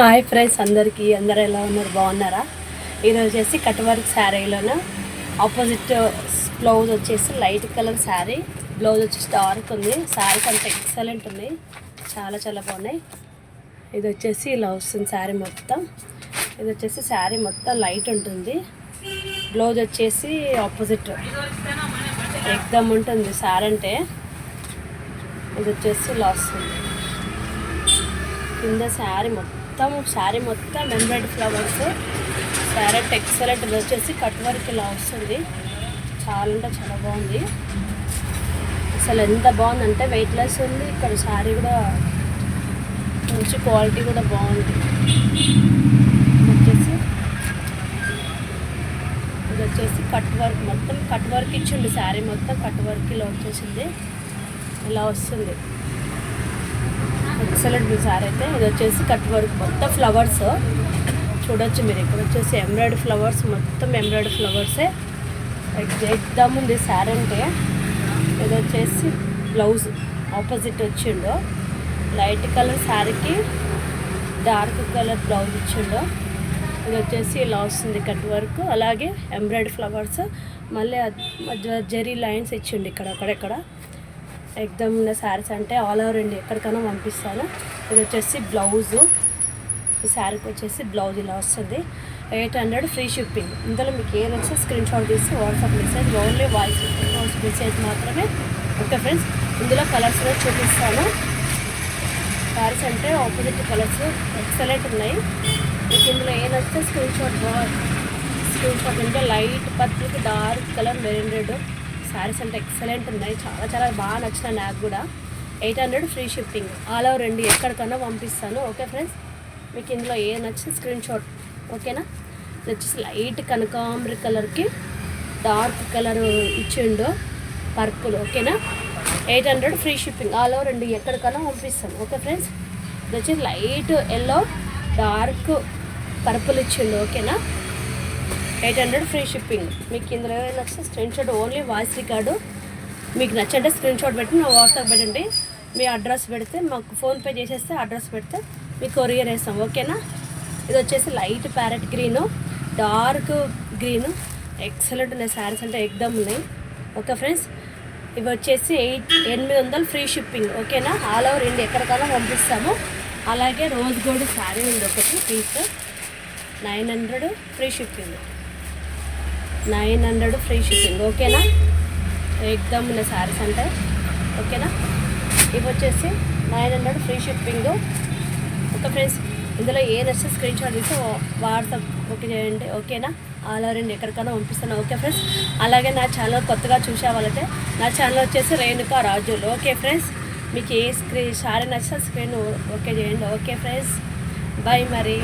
Hi friends, అందరూ ఎలా ఉన్నారు? బాగున్నారా? ఈరోజు వచ్చేసి కట్ వర్క్ శారీలోన ఆపోజిట్ బ్లౌజ్ వచ్చేసి లైట్ కలర్ శారీ, బ్లౌజ్ వచ్చేసి డార్క్ ఉంది. శారీస్ అంతా ఎక్సలెంట్ ఉంది, చాలా చాలా బాగున్నాయి. ఇది వచ్చేసి ఇలా వస్తుంది శారీ మొత్తం. ఇది వచ్చేసి శారీ మొత్తం లైట్ ఉంటుంది, బ్లౌజ్ వచ్చేసి ఆపోజిట్ ఎక్దమ్ ఉంటుంది శారీ అంటే. ఇది వచ్చేసి ఇలా వస్తుంది. కింద శారీ మొత్తం ఎంబ్రాయిడరీ ఫ్లవర్స్, శారీ అంటే ఎక్సలెంట్. ఇది వచ్చేసి కట్ వర్క్ ఇలా వస్తుంది, చాలా అంటే చాలా బాగుంది. అసలు ఎంత బాగుందంటే వెయిట్లెస్ ఉంది. ఇక్కడ శారీ కూడా మంచి క్వాలిటీ కూడా బాగుంది. ఇది వచ్చేసి కట్ వర్క్, మొత్తం కట్ వర్క్ ఇచ్చిండు. శారీ మొత్తం కట్ వర్క్ ఇలా వచ్చేసింది, ఇలా వస్తుంది. ఎక్సలెంట్ శారీ అయితే. ఇది వచ్చేసి కట్ వర్క్ మొత్తం ఫ్లవర్స్ చూడొచ్చు మీరు. ఇక్కడ వచ్చేసి ఎంబ్రాయిడరీ ఫ్లవర్స్, మొత్తం ఎంబ్రాయిడరీ ఫ్లవర్సే ఎక్దమ్ ఉంది శారీ అంటే. ఇది వచ్చేసి బ్లౌజ్ ఆపోజిట్ వచ్చిండు, లైట్ కలర్ శారీకి డార్క్ కలర్ బ్లౌజ్ ఇచ్చిండు. ఇది వచ్చేసి ఇలా వస్తుంది కట్ వర్క్, అలాగే ఎంబ్రాయిడరీ ఫ్లవర్స్, మళ్ళీ జరీ లైన్స్ ఇచ్చిండు ఇక్కడ అక్కడెక్కడ. ఎక్దమ్ ఉన్న శారీస్ అంటే ఆల్ ఓవర్ ఇండియా ఎక్కడికైనా పంపిస్తాను. ఇది వచ్చేసి బ్లౌజు, ఈ శారీకి వచ్చేసి బ్లౌజ్ ఇలా వస్తుంది. 800 ఫ్రీ షిప్పింగ్. ఇందులో మీకు ఏ నచ్చితే స్క్రీన్ షాట్ తీసి WhatsApp message, only voice message మాత్రమే. ఓకే ఫ్రెండ్స్, ఇందులో కలర్స్ కూడా చూపిస్తాను. శారీస్ అంటే ఆపోజిట్ కలర్స్ ఎక్సలెంట్ ఉన్నాయి. మీకు ఇందులో ఏ నచ్చితే స్క్రీన్ షాట్ ఉంటే లైట్ పర్పుల్కి dark colour maroon red saris అంటే ఎక్సలెంట్ ఉన్నాయి, చాలా చాలా బాగా నచ్చినాయి నాకు కూడా. 800 free shipping, all over India ఎక్కడికన్నా పంపిస్తాను. ఓకే ఫ్రెండ్స్, మీకు ఇందులో ఏ నచ్చితే స్క్రీన్ షాట్. ఓకేనా? ఇది వచ్చేసి లైట్ కనకాంబరి కలర్కి డార్క్ కలర్ ఇచ్చిండు పర్పుల్. ఓకేనా? 800 free shipping, all over India ఎక్కడికన్నా పంపిస్తాను. ఓకే ఫ్రెండ్స్, ఇది వచ్చేసి లైట్ ఎల్లో డార్క్ పర్పుల్ ఇచ్చిండు. ఓకేనా? 800 ఫ్రీ షిప్పింగ్. మీకు ఇందులో నచ్చితే screen shot, only voice record. మీకు నచ్చంటే స్క్రీన్ షాట్ పెట్టి నా వాట్సాప్ పెట్టండి. మీ అడ్రస్ పెడితే మాకు ఫోన్పే చేసేస్తే అడ్రస్ పెడితే మీకు కొరియర్ వేస్తాం. ఓకేనా? ఇది వచ్చేసి light parrot green, dark green excellent ఉన్నాయి శారీస్ అంటే ఎక్దమ్ ఉన్నాయి. ఓకే ఫ్రెండ్స్, ఇవి వచ్చేసి 800 ఫ్రీ షిప్పింగ్. ఓకేనా? ఆల్ ఓవర్ ఇండియా ఎక్కడికైనా పంపిస్తాము. అలాగే రోజ్ గోల్డ్ శారీ ఉంది ఒకటి piece, 900 free shipping. 900 free shipping. ఓకేనా? ఎక్దమ్ ఉన్న శారీస్ అంటే. ఓకేనా? ఇవి వచ్చేసి 900 ఫ్రీ షిప్పింగ్. ఓకే ఫ్రెండ్స్, ఇందులో ఏ నచ్చితే స్క్రీన్ షాట్ తీసి వాట్సాప్ ఓకే చేయండి. ఓకేనా? ఆల్ ఓవర్ ఇండియా ఎక్కడికైనా పంపిస్తాను. ఓకే ఫ్రెండ్స్, అలాగే నా ఛానల్ కొత్తగా చూసే వాళ్ళైతే నా ఛానల్ వచ్చేసి రేణుకా రాజులు. ఓకే ఫ్రెండ్స్, మీకు ఏ శారీ నచ్చితే స్క్రీన్ ఓకే చేయండి. ఓకే ఫ్రెండ్స్, బాయ్ మరి.